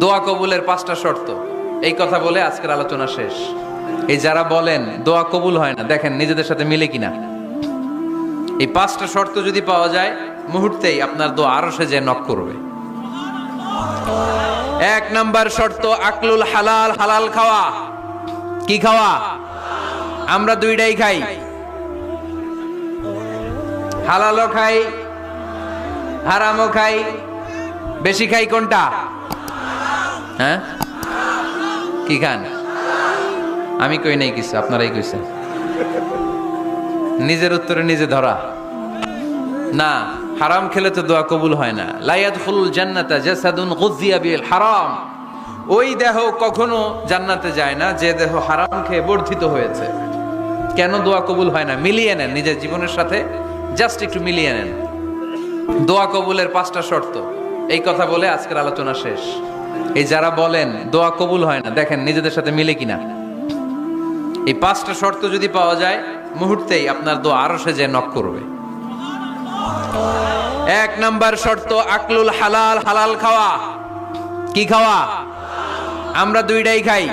দোয়া কবুলের 5টা শর্ত, এই কথা বলে আজকের আলোচনা শেষ। এই যারা বলেন দোয়া কবুল হয় না, দেখেন নিজেদের সাথে মিলে কিনা। এই 5টা শর্ত যদি পাওয়া যায়, মুহূর্তেই আপনার দোয়া আরশে যে নক করবে। 1 নাম্বার শর্ত আকলুল হালাল, হালাল খাওয়া। কি খাওয়া? আমরা দুইটাই খাই, হালালও খাই হারামও খাই। বেশি খাই কোনটা? হ্যাঁ, কি খান? আমি কই নাই কিছু, আপনারাই কইছেন। নিজের উত্তরে নিজে ধরা না। হারাম খেলে তো দোয়া কবুল হয় না। লা ইয়াদখুলুল জান্নাতা জাসাদুন গুযিয়া বিল হারাম। ওই দেহ কখনো জান্নাতে যায় না যে দেহ হারাম খেয়ে বর্ধিত হয়েছে। কেন দোয়া কবুল হয় না? মিলিয়ে নেন নিজের জীবনের সাথে, জাস্ট একটু মিলিয়ে নেন। দোয়া কবুলের 5টা শর্ত, এই কথা বলে আজকের আলোচনা শেষ। এই যারা বলেন দোয়া কবুল হয় না, দেখেন নিজেদের সাথে মিলে কিনা। এই 5টা শর্ত যদি পাওয়া যায়, মুহূর্তেই আপনার দোয়া আরশে যে নক করবে। 1 নাম্বার শর্ত আকলুল হালাল, হালাল খাওয়া। কি খাওয়া? আমরা দুইটাই খাই,